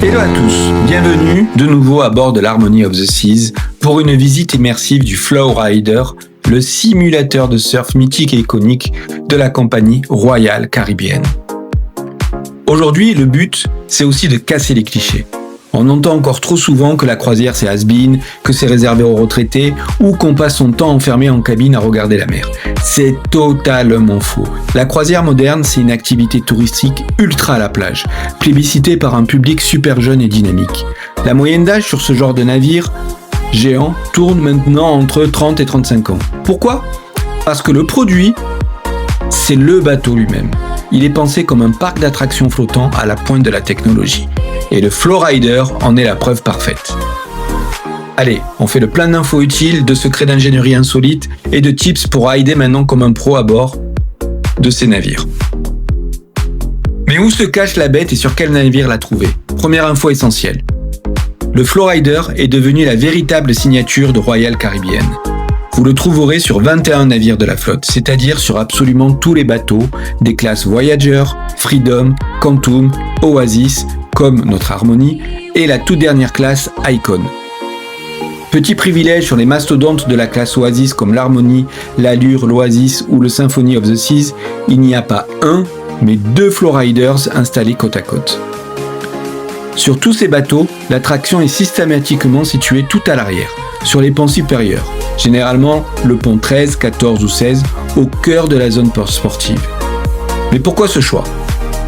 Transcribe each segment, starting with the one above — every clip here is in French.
Hello à tous, bienvenue de nouveau à bord de l'Harmony of the Seas pour une visite immersive du Flowrider, le simulateur de surf mythique et iconique de la compagnie Royal Caribbean. Aujourd'hui, le but, c'est aussi de casser les clichés. On entend encore trop souvent que la croisière c'est has-been, que c'est réservé aux retraités ou qu'on passe son temps enfermé en cabine à regarder la mer. C'est totalement faux. La croisière moderne, c'est une activité touristique ultra à la plage, plébiscitée par un public super jeune et dynamique. La moyenne d'âge sur ce genre de navire géant tourne maintenant entre 30 et 35 ans. Pourquoi ? Parce que le produit, c'est le bateau lui-même. Il est pensé comme un parc d'attractions flottant à la pointe de la technologie. Et le Flowrider en est la preuve parfaite. Allez, on fait le plein d'infos utiles, de secrets d'ingénierie insolites et de tips pour rider maintenant comme un pro à bord de ces navires. Mais où se cache la bête et sur quel navire la trouver ? Première info essentielle. Le Flowrider est devenu la véritable signature de Royal Caribbean. Vous le trouverez sur 21 navires de la flotte, c'est-à-dire sur absolument tous les bateaux des classes Voyager, Freedom, Quantum, Oasis, comme notre Harmony, et la toute dernière classe Icon. Petit privilège sur les mastodontes de la classe Oasis comme l'Harmony, l'Allure, l'Oasis ou le Symphony of the Seas, il n'y a pas un, mais deux Flowriders installés côte à côte. Sur tous ces bateaux, l'attraction est systématiquement située tout à l'arrière, sur les ponts supérieurs, généralement le pont 13, 14 ou 16, au cœur de la zone sportive. Mais pourquoi ce choix ?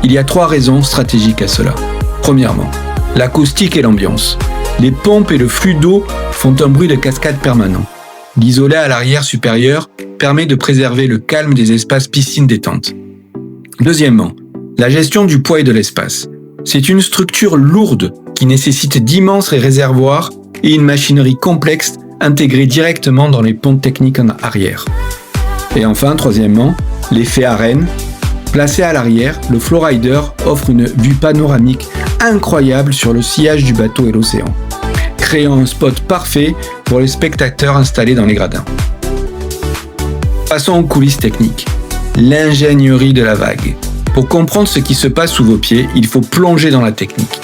Il y a 3 raisons stratégiques à cela. Premièrement, l'acoustique et l'ambiance. Les pompes et le flux d'eau font un bruit de cascade permanent. L'isolet à l'arrière supérieur permet de préserver le calme des espaces piscine détente. Deuxièmement, la gestion du poids et de l'espace. C'est une structure lourde qui nécessite d'immenses réservoirs et une machinerie complexe intégrée directement dans les pompes techniques en arrière. Et enfin, troisièmement, l'effet arène. Placé à l'arrière, le Flowrider offre une vue panoramique incroyable sur le sillage du bateau et l'océan, créant un spot parfait pour les spectateurs installés dans les gradins. Passons aux coulisses techniques. L'ingénierie de la vague. Pour comprendre ce qui se passe sous vos pieds, il faut plonger dans la technique.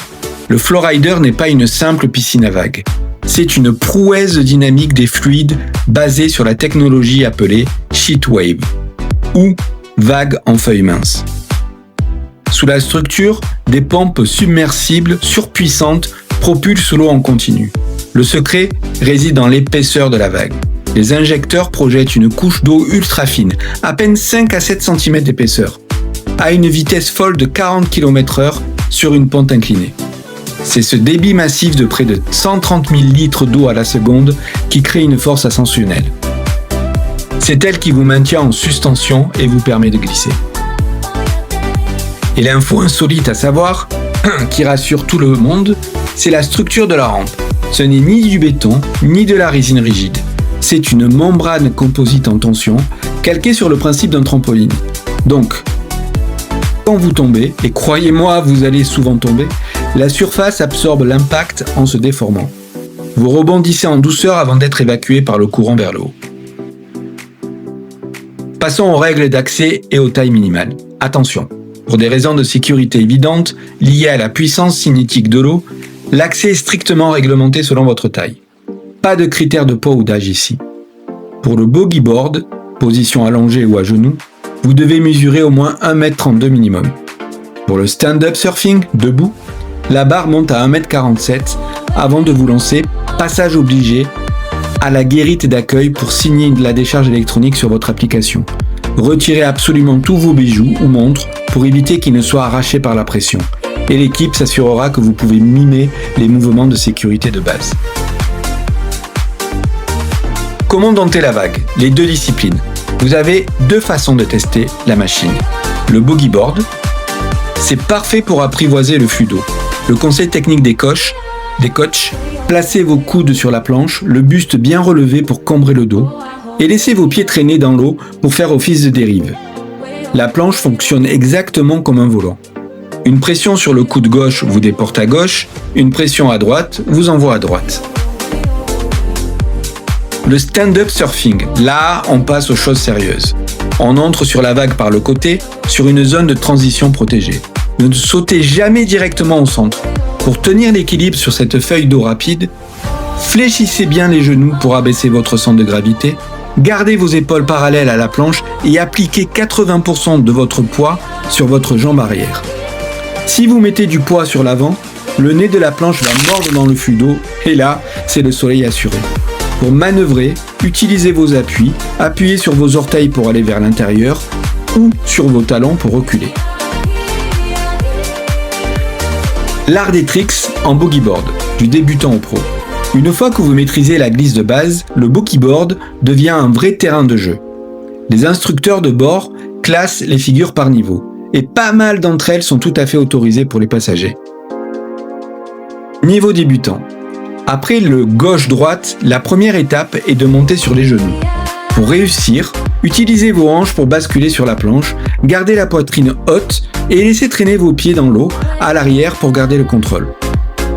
Le Flowrider n'est pas une simple piscine à vagues. C'est une prouesse dynamique des fluides basée sur la technologie appelée Sheetwave, ou vague en feuilles minces. Sous la structure, des pompes submersibles surpuissantes propulsent l'eau en continu. Le secret réside dans l'épaisseur de la vague. Les injecteurs projettent une couche d'eau ultra fine, à peine 5 à 7 cm d'épaisseur, à une vitesse folle de 40 km/h sur une pente inclinée. C'est ce débit massif de près de 130 000 litres d'eau à la seconde qui crée une force ascensionnelle. C'est elle qui vous maintient en suspension et vous permet de glisser. Et l'info insolite à savoir, qui rassure tout le monde, c'est la structure de la rampe. Ce n'est ni du béton, ni de la résine rigide. C'est une membrane composite en tension, calquée sur le principe d'un trampoline. Donc, quand vous tombez, et croyez-moi, vous allez souvent tomber, la surface absorbe l'impact en se déformant. Vous rebondissez en douceur avant d'être évacué par le courant vers le haut. Passons aux règles d'accès et aux tailles minimales. Attention, pour des raisons de sécurité évidentes liées à la puissance cinétique de l'eau, l'accès est strictement réglementé selon votre taille. Pas de critères de poids ou d'âge ici. Pour le bogey board, position allongée ou à genoux, vous devez mesurer au moins 1m32 minimum. Pour le stand-up surfing, debout, la barre monte à 1m47 avant de vous lancer, passage obligé, à la guérite d'accueil pour signer la décharge électronique sur votre application. Retirez absolument tous vos bijoux ou montres pour éviter qu'ils ne soient arrachés par la pression. Et l'équipe s'assurera que vous pouvez mimer les mouvements de sécurité de base. Comment dompter la vague ? Les 2 disciplines. Vous avez 2 façons de tester la machine. Le bogey board, c'est parfait pour apprivoiser le flux d'eau. Le conseil technique des coachs, placez vos coudes sur la planche, le buste bien relevé pour cambrer le dos, et laissez vos pieds traîner dans l'eau pour faire office de dérive. La planche fonctionne exactement comme un volant. Une pression sur le coude gauche vous déporte à gauche, une pression à droite vous envoie à droite. Le stand-up surfing, là on passe aux choses sérieuses. On entre sur la vague par le côté, sur une zone de transition protégée. Ne sautez jamais directement au centre. Pour tenir l'équilibre sur cette feuille d'eau rapide, fléchissez bien les genoux pour abaisser votre centre de gravité, gardez vos épaules parallèles à la planche et appliquez 80% de votre poids sur votre jambe arrière. Si vous mettez du poids sur l'avant, le nez de la planche va mordre dans le flux d'eau et là, c'est le soleil assuré. Pour manœuvrer, utilisez vos appuis, appuyez sur vos orteils pour aller vers l'intérieur ou sur vos talons pour reculer. L'art des tricks en boogieboard, du débutant au pro. Une fois que vous maîtrisez la glisse de base, le boogieboard devient un vrai terrain de jeu. Les instructeurs de bord classent les figures par niveau, et pas mal d'entre elles sont tout à fait autorisées pour les passagers. Niveau débutant. Après le gauche-droite, la première étape est de monter sur les genoux. Pour réussir, utilisez vos hanches pour basculer sur la planche, gardez la poitrine haute et laissez traîner vos pieds dans l'eau à l'arrière pour garder le contrôle.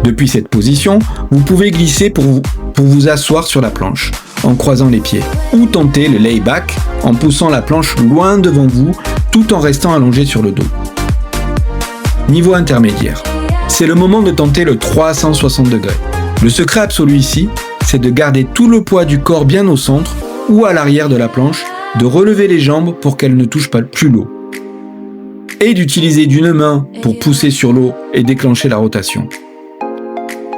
Depuis cette position, vous pouvez glisser pour vous asseoir sur la planche, en croisant les pieds, ou tenter le layback en poussant la planche loin devant vous tout en restant allongé sur le dos. Niveau intermédiaire. C'est le moment de tenter le 360 degrés. Le secret absolu ici, c'est de garder tout le poids du corps bien au centre ou à l'arrière de la planche, de relever les jambes pour qu'elles ne touchent pas plus l'eau, et d'utiliser d'une main pour pousser sur l'eau et déclencher la rotation.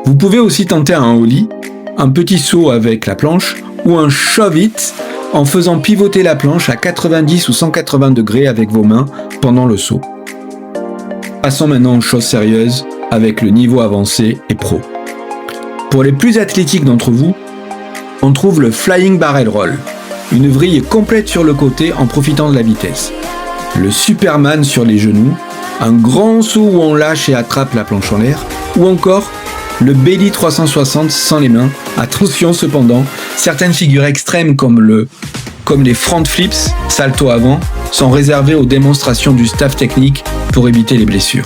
Vous pouvez aussi tenter un ollie, un petit saut avec la planche, ou un shove it en faisant pivoter la planche à 90 ou 180 degrés avec vos mains pendant le saut. Passons maintenant aux choses sérieuses avec le niveau avancé et pro. Pour les plus athlétiques d'entre vous, on trouve le Flying Barrel Roll, une vrille complète sur le côté en profitant de la vitesse. Le Superman sur les genoux, un grand saut où on lâche et attrape la planche en l'air, ou encore le Belly 360 sans les mains. Attention cependant, certaines figures extrêmes comme les front flips, salto avant, sont réservées aux démonstrations du staff technique pour éviter les blessures.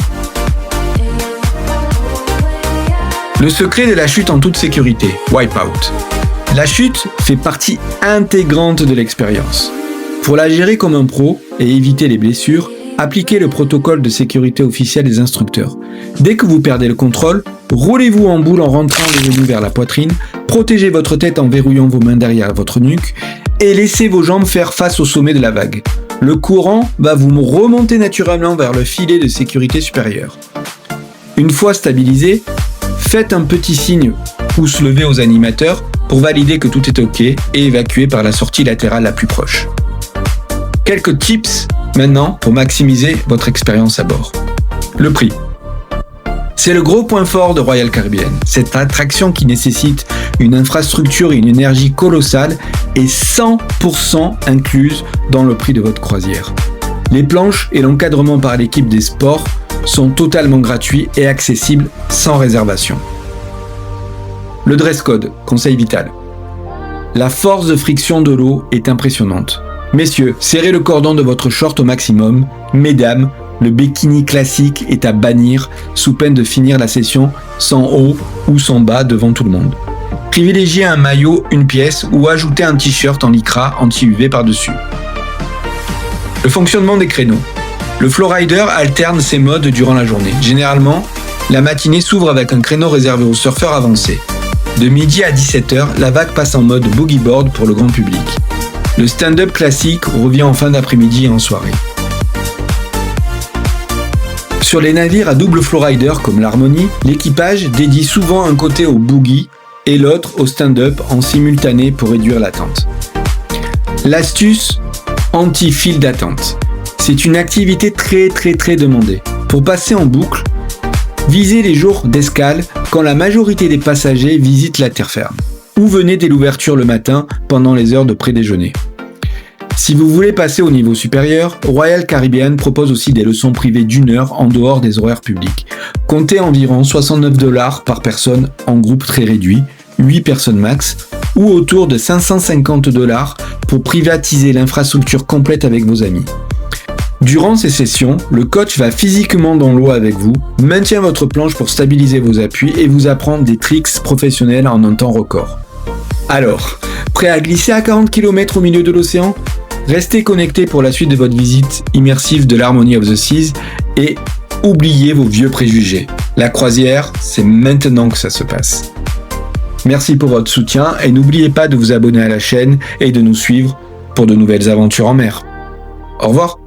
Le secret de la chute en toute sécurité, wipeout. La chute fait partie intégrante de l'expérience. Pour la gérer comme un pro et éviter les blessures, appliquez le protocole de sécurité officiel des instructeurs. Dès que vous perdez le contrôle, roulez-vous en boule en rentrant les genoux vers la poitrine, protégez votre tête en verrouillant vos mains derrière votre nuque et laissez vos jambes faire face au sommet de la vague. Le courant va vous remonter naturellement vers le filet de sécurité supérieur. Une fois stabilisé, faites un petit signe pouce levé aux animateurs pour valider que tout est OK et évacuer par la sortie latérale la plus proche. Quelques tips maintenant pour maximiser votre expérience à bord. Le prix. C'est le gros point fort de Royal Caribbean. Cette attraction qui nécessite une infrastructure et une énergie colossale est 100% incluse dans le prix de votre croisière. Les planches et l'encadrement par l'équipe des sports sont totalement gratuits et accessibles sans réservation. Le dress code, conseil vital. La force de friction de l'eau est impressionnante. Messieurs, serrez le cordon de votre short au maximum. Mesdames, le bikini classique est à bannir sous peine de finir la session sans haut ou sans bas devant tout le monde. Privilégiez un maillot, une pièce ou ajoutez un t-shirt en lycra anti-UV par-dessus. Le fonctionnement des créneaux. Le Flowrider alterne ses modes durant la journée. Généralement, la matinée s'ouvre avec un créneau réservé aux surfeurs avancés. De midi à 17h, la vague passe en mode boogieboard pour le grand public. Le stand-up classique revient en fin d'après-midi et en soirée. Sur les navires à double flowrider comme l'Harmony, l'équipage dédie souvent un côté au boogie et l'autre au stand-up en simultané pour réduire l'attente. L'astuce anti-file d'attente. C'est une activité très demandée. Pour passer en boucle, visez les jours d'escale quand la majorité des passagers visitent la terre ferme, ou venez dès l'ouverture le matin pendant les heures de pré-déjeuner. Si vous voulez passer au niveau supérieur, Royal Caribbean propose aussi des leçons privées d'1 heure en dehors des horaires publics. Comptez environ $69 par personne en groupe très réduit, 8 personnes max, ou autour de $550 pour privatiser l'infrastructure complète avec vos amis. Durant ces sessions, le coach va physiquement dans l'eau avec vous, maintient votre planche pour stabiliser vos appuis et vous apprend des tricks professionnels en un temps record. Alors, prêt à glisser à 40 km au milieu de l'océan ? Restez connectés pour la suite de votre visite immersive de l'Harmony of the Seas et Oubliez vos vieux préjugés. La croisière, c'est maintenant que ça se passe. Merci pour votre soutien et n'oubliez pas de vous abonner à la chaîne et de nous suivre pour de nouvelles aventures en mer. Au revoir.